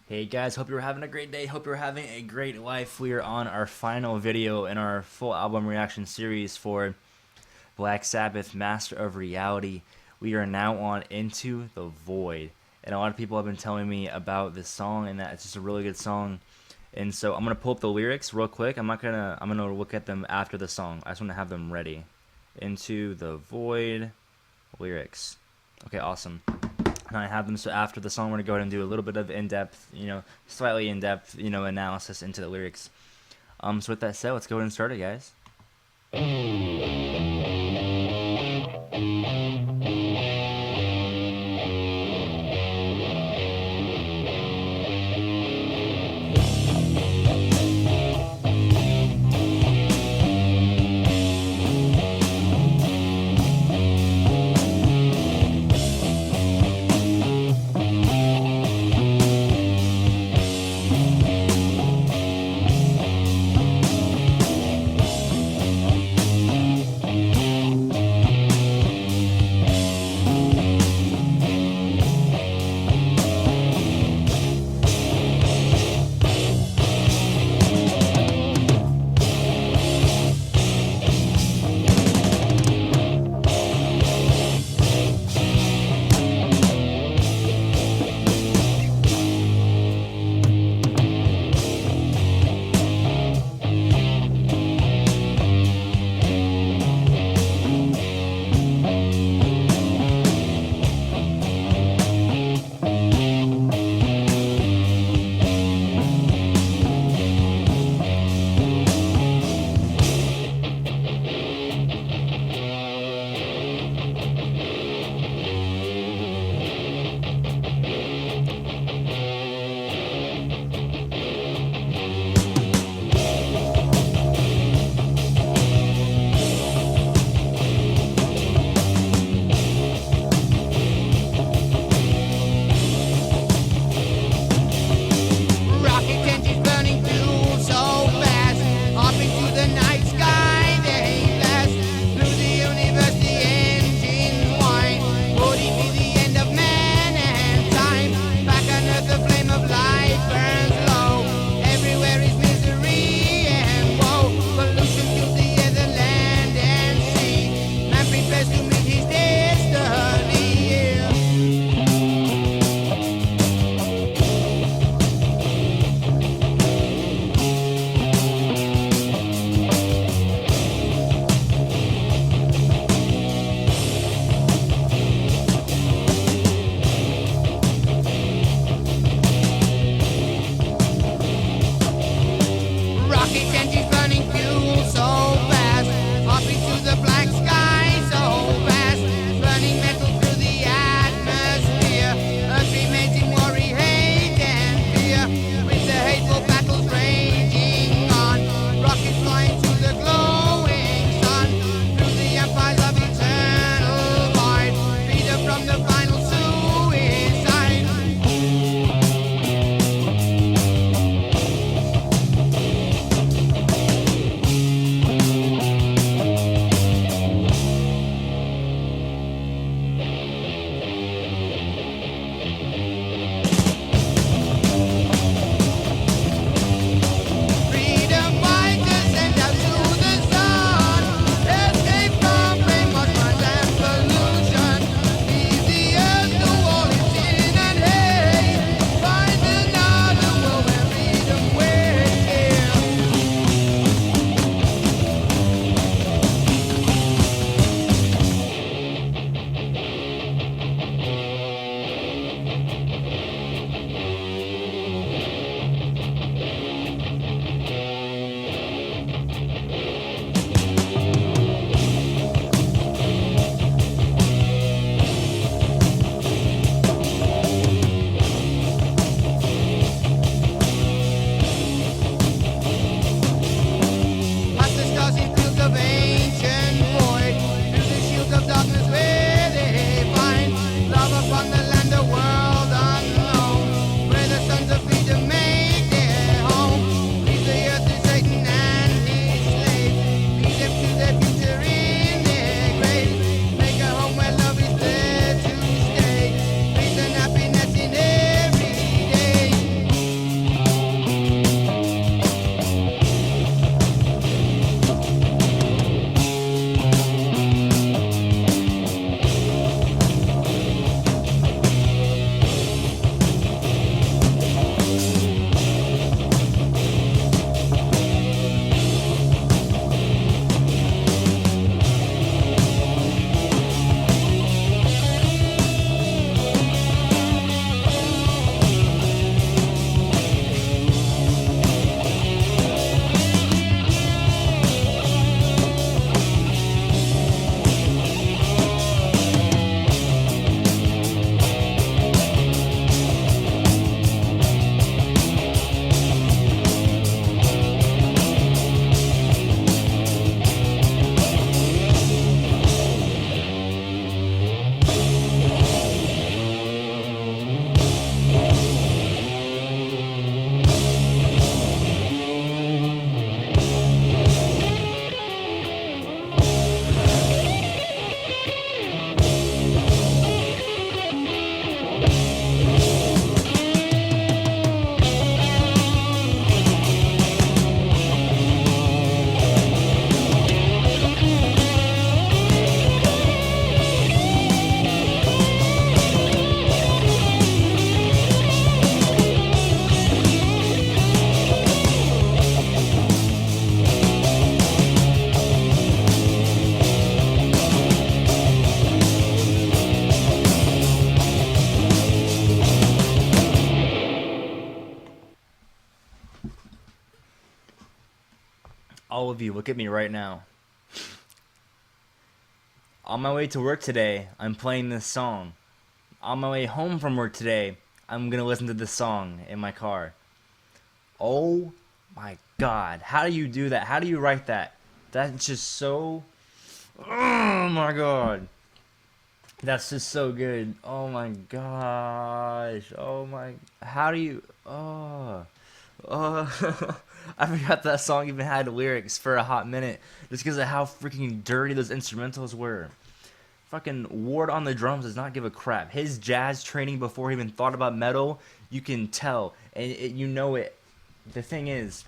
Hey guys, hope you're having a great day. Hope you're having a great life. We are on our final video in our full album reaction series for Black Sabbath, Master of Reality. We are now on Into the Void. And a lot of people have been telling me about this song and that it's just a really good song. And so I'm gonna pull up the lyrics real quick. I'm gonna look at them after the song. I just wanna have them ready. Into the Void lyrics. Okay, awesome. And I have them, so after the song, we're going to go ahead and do a little bit of in-depth, slightly in-depth, analysis into the lyrics. So with that said, let's go ahead and start it, guys. All of you, look at me right now. On my way to work today, I'm playing this song. On my way home from work today, I'm gonna listen to this song in my car. Oh my god, how do you do that? How do you write that? That's just so. Oh my god. That's just so good. Oh my gosh. Oh my. How do you. Oh. Oh. I forgot that song even had lyrics for a hot minute just because of how freaking dirty those instrumentals were. Fucking Ward on the drums does not give a crap. His jazz training before he even thought about metal, you can tell. And you know it. The thing is,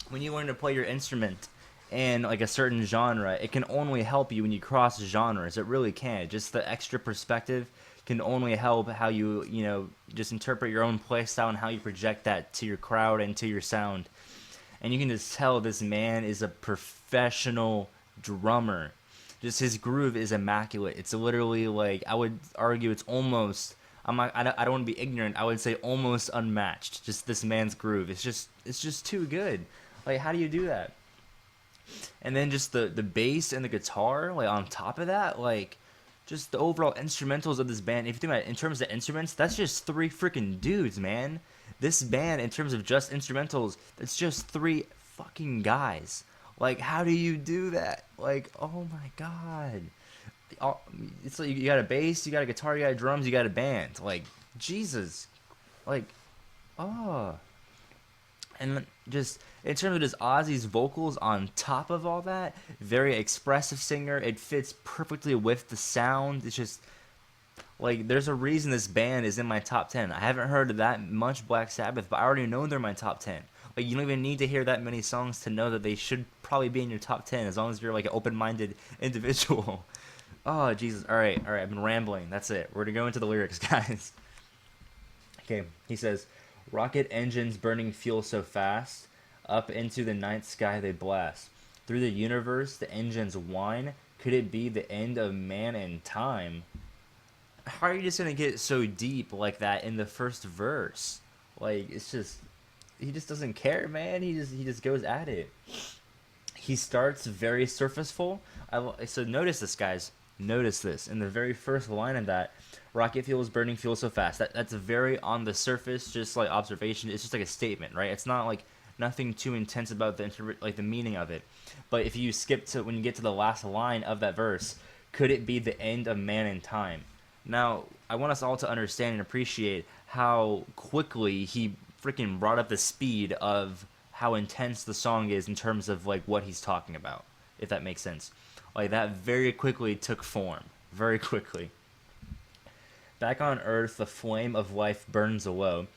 when you learn to play your instrument in like a certain genre, it can only help you when you cross genres. It really can. Just the extra perspective can only help how you just interpret your own play style and how you project that to your crowd and to your sound. And you can just tell this man is a professional drummer. Just his groove is immaculate. It's literally like, I would argue it's almost, I don't want to be ignorant. I would say almost unmatched. Just this man's groove. It's just too good. Like, how do you do that? And then just the bass and the guitar, like on top of that, like just the overall instrumentals of this band. If you think about it in terms of instruments, that's just three freaking dudes, man. This band, in terms of just instrumentals, that's just three fucking guys. Like, how do you do that? Like, oh my god. It's like you got a bass, you got a guitar, you got drums, you got a band. Like, Jesus. Like, oh. And just in terms of just Ozzy's vocals on top of all that, very expressive singer. It fits perfectly with the sound. It's just like, there's a reason this band is in my top 10. I haven't heard that much Black Sabbath, but I already know they're my top 10. Like, you don't even need to hear that many songs to know that they should probably be in your top 10 as long as you're like an open-minded individual. Oh, Jesus. All right. I've been rambling. That's it. We're going to go into the lyrics, guys. Okay. He says, rocket engines burning fuel so fast, up into the night sky they blast. Through the universe, the engines whine. Could it be the end of man and time? How are you just going to get so deep like that in the first verse? Like, it's just, he just doesn't care, man. He just goes at it. He starts very surfaceful. So notice this, guys. Notice this. In the very first line of that, rocket fuel is burning fuel so fast. That's a very on the surface, just like observation. It's just like a statement, right? It's not like nothing too intense about the meaning of it. But if you skip to when you get to the last line of that verse, could it be the end of man and time? Now, I want us all to understand and appreciate how quickly he freaking brought up the speed of how intense the song is in terms of like what he's talking about, if that makes sense. Like, that very quickly took form. Very quickly. Back on Earth, the flame of life burns low.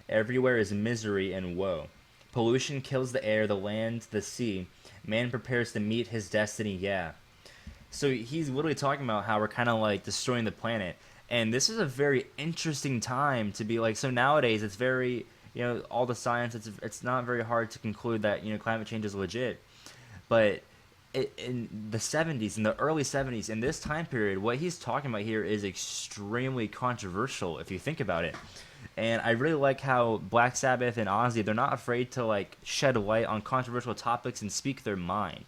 Everywhere is misery and woe. Pollution kills the air, the land, the sea. Man prepares to meet his destiny, yeah. So he's literally talking about how we're kind of like destroying the planet. And this is a very interesting time to be like, so nowadays it's very, all the science, it's not very hard to conclude that, climate change is legit. But in the 70s, in the early 70s, in this time period, what he's talking about here is extremely controversial if you think about it. And I really like how Black Sabbath and Ozzy, they're not afraid to like shed light on controversial topics and speak their mind.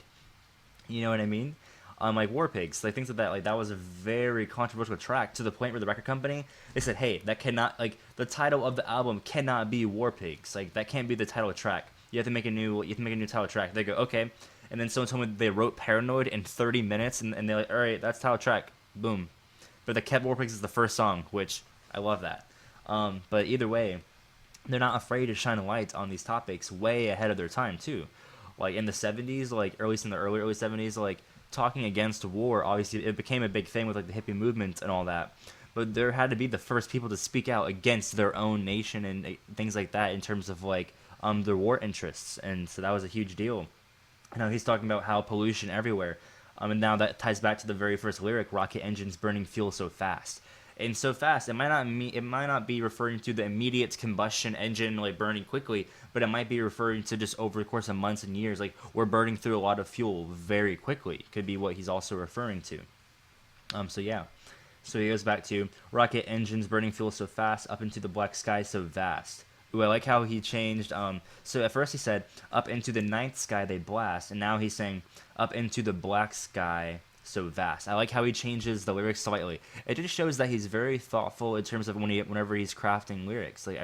You know what I mean? Like War Pigs, like things like that. Like, that was a very controversial track to the point where the record company, they said, hey, that cannot, like, the title of the album cannot be War Pigs. Like, that can't be the title track. You have to make a new title track. They go, okay. And then someone told me they wrote Paranoid in 30 minutes, and they're like, all right, that's title track. Boom. But they kept War Pigs as the first song, which I love that. But either way, they're not afraid to shine a light on these topics way ahead of their time, too. Like, in the 70s, like, or at least in the early 70s, like, talking against war, obviously, it became a big thing with, like, the hippie movement and all that. But there had to be the first people to speak out against their own nation and things like that in terms of, like, their war interests. And so that was a huge deal. Now he's talking about how pollution everywhere. And now that ties back to the very first lyric, rocket engines burning fuel so fast. And so fast, it might not be referring to the immediate combustion engine like burning quickly, but it might be referring to just over the course of months and years, like we're burning through a lot of fuel very quickly. Could be what he's also referring to. So yeah. So he goes back to rocket engines burning fuel so fast, up into the black sky so vast. Ooh, I like how he changed. So at first he said, "Up into the night sky they blast," and now he's saying, "Up into the black sky so vast." I like how he changes the lyrics slightly. It just shows that he's very thoughtful in terms of whenever he's crafting lyrics. Like,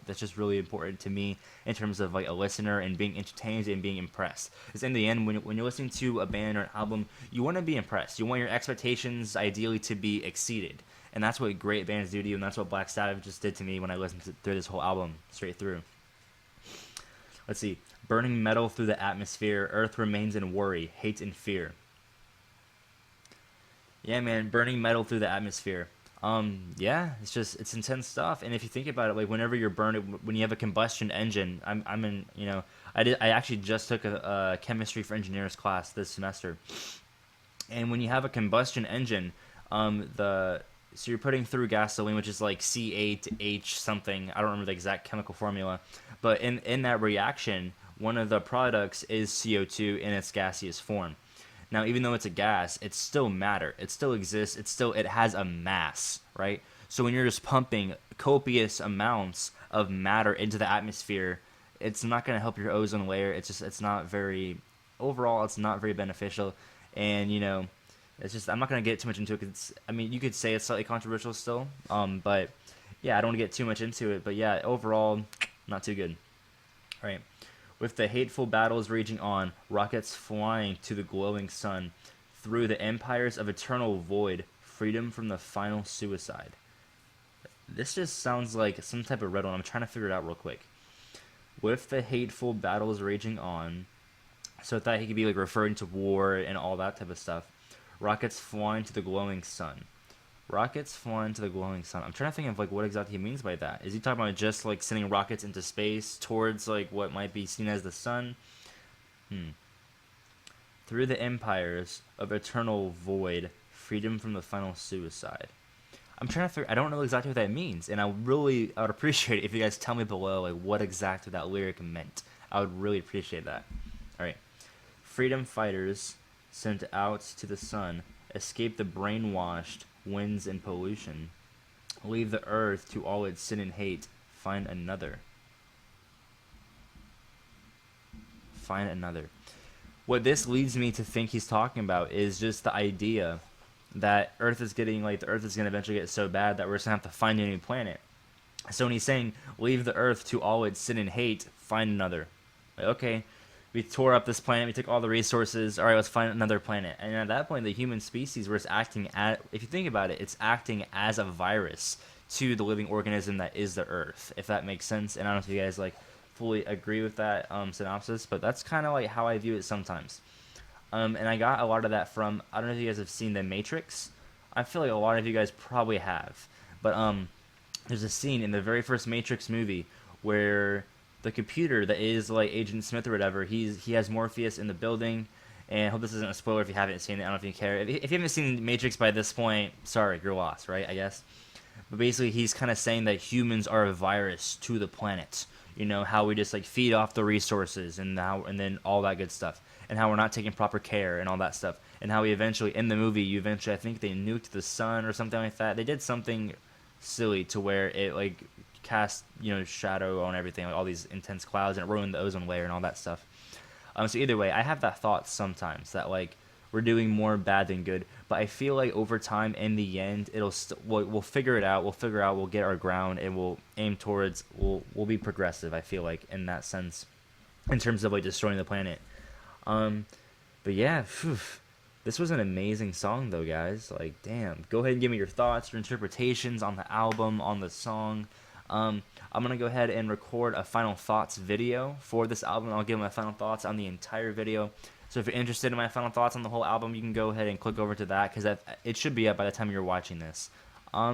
that's just really important to me in terms of like a listener and being entertained and being impressed. Because in the end, when you're listening to a band or an album, you want to be impressed. You want your expectations ideally to be exceeded. And that's what great bands do to you, and that's what Black Sabbath just did to me when I listened through this whole album straight through. Let's see. Burning metal through the atmosphere, earth remains in worry, hate, and fear. Yeah, man, burning metal through the atmosphere. Yeah, it's intense stuff. And if you think about it, like whenever you're burning, when you have a combustion engine, I'm in, I actually just took a chemistry for engineers class this semester, and when you have a combustion engine, so you're putting through gasoline, which is like C8H something. I don't remember the exact chemical formula, but in that reaction, one of the products is CO2 in its gaseous form. Now, even though it's a gas, it's still matter. It still exists. It has a mass, right? So when you're just pumping copious amounts of matter into the atmosphere, it's not going to help your ozone layer. It's not very, overall, it's not very beneficial. And, it's just, I'm not going to get too much into it because, you could say it's slightly controversial still. But, yeah, I don't want to get too much into it. But, yeah, overall, not too good. All right. With the hateful battles raging on, rockets flying to the glowing sun, through the empires of eternal void, freedom from the final suicide. This just sounds like some type of riddle, and I'm trying to figure it out real quick. With the hateful battles raging on, so I thought he could be like referring to war and all that type of stuff. Rockets flying to the glowing sun. Rockets flying to the glowing sun. I'm trying to think of like what exactly he means by that. Is he talking about just like sending rockets into space towards like what might be seen as the sun? Through the empires of eternal void, freedom from the final suicide. I'm trying to figure. I don't know exactly what that means, and I would appreciate it if you guys tell me below like what exactly that lyric meant. I would really appreciate that. All right, freedom fighters sent out to the sun, escape the brainwashed winds and pollution, leave the earth to all its sin and hate, find another. Find another. What this leads me to think he's talking about is just the idea that the earth is going to eventually get so bad that we're just going to have to find a new planet. So when he's saying, leave the earth to all its sin and hate, find another. Like, okay, we tore up this planet, we took all the resources, all right, let's find another planet. And at that point, the human species was acting if you think about it, it's acting as a virus to the living organism that is the earth, if that makes sense. And I don't know if you guys like fully agree with that synopsis, but that's kind of like how I view it sometimes. And I got a lot of that from, I don't know if you guys have seen The Matrix. I feel like a lot of you guys probably have. But there's a scene in the very first Matrix movie where the computer that is like Agent Smith or whatever, he has Morpheus in the building, and I hope this isn't a spoiler if you haven't seen it. I don't know if you care. If you haven't seen Matrix by this point, sorry, you're lost, right? I guess. But basically, he's kind of saying that humans are a virus to the planet. How we just like feed off the resources and then all that good stuff, and how we're not taking proper care and all that stuff, and how we eventually in the movie, I think they nuked the sun or something like that. They did something silly to where it like cast shadow on everything, like all these intense clouds, and it ruined the ozone layer and all that stuff. So either way, I have that thought sometimes that like we're doing more bad than good, but I feel like over time, in the end, we'll figure it out. We'll get our ground, and we'll aim towards. We'll be progressive. I feel like in that sense, in terms of like destroying the planet. But yeah, this was an amazing song though, guys. Like, damn. Go ahead and give me your thoughts, your interpretations on the album, on the song. I'm going to go ahead and record a final thoughts video for this album. I'll give my final thoughts on the entire video. So if you're interested in my final thoughts on the whole album, you can go ahead and click over to that, because it should be up by the time you're watching this.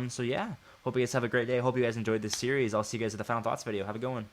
So yeah, hope you guys have a great day. Hope you guys enjoyed this series. I'll see you guys at the final thoughts video. Have a good one.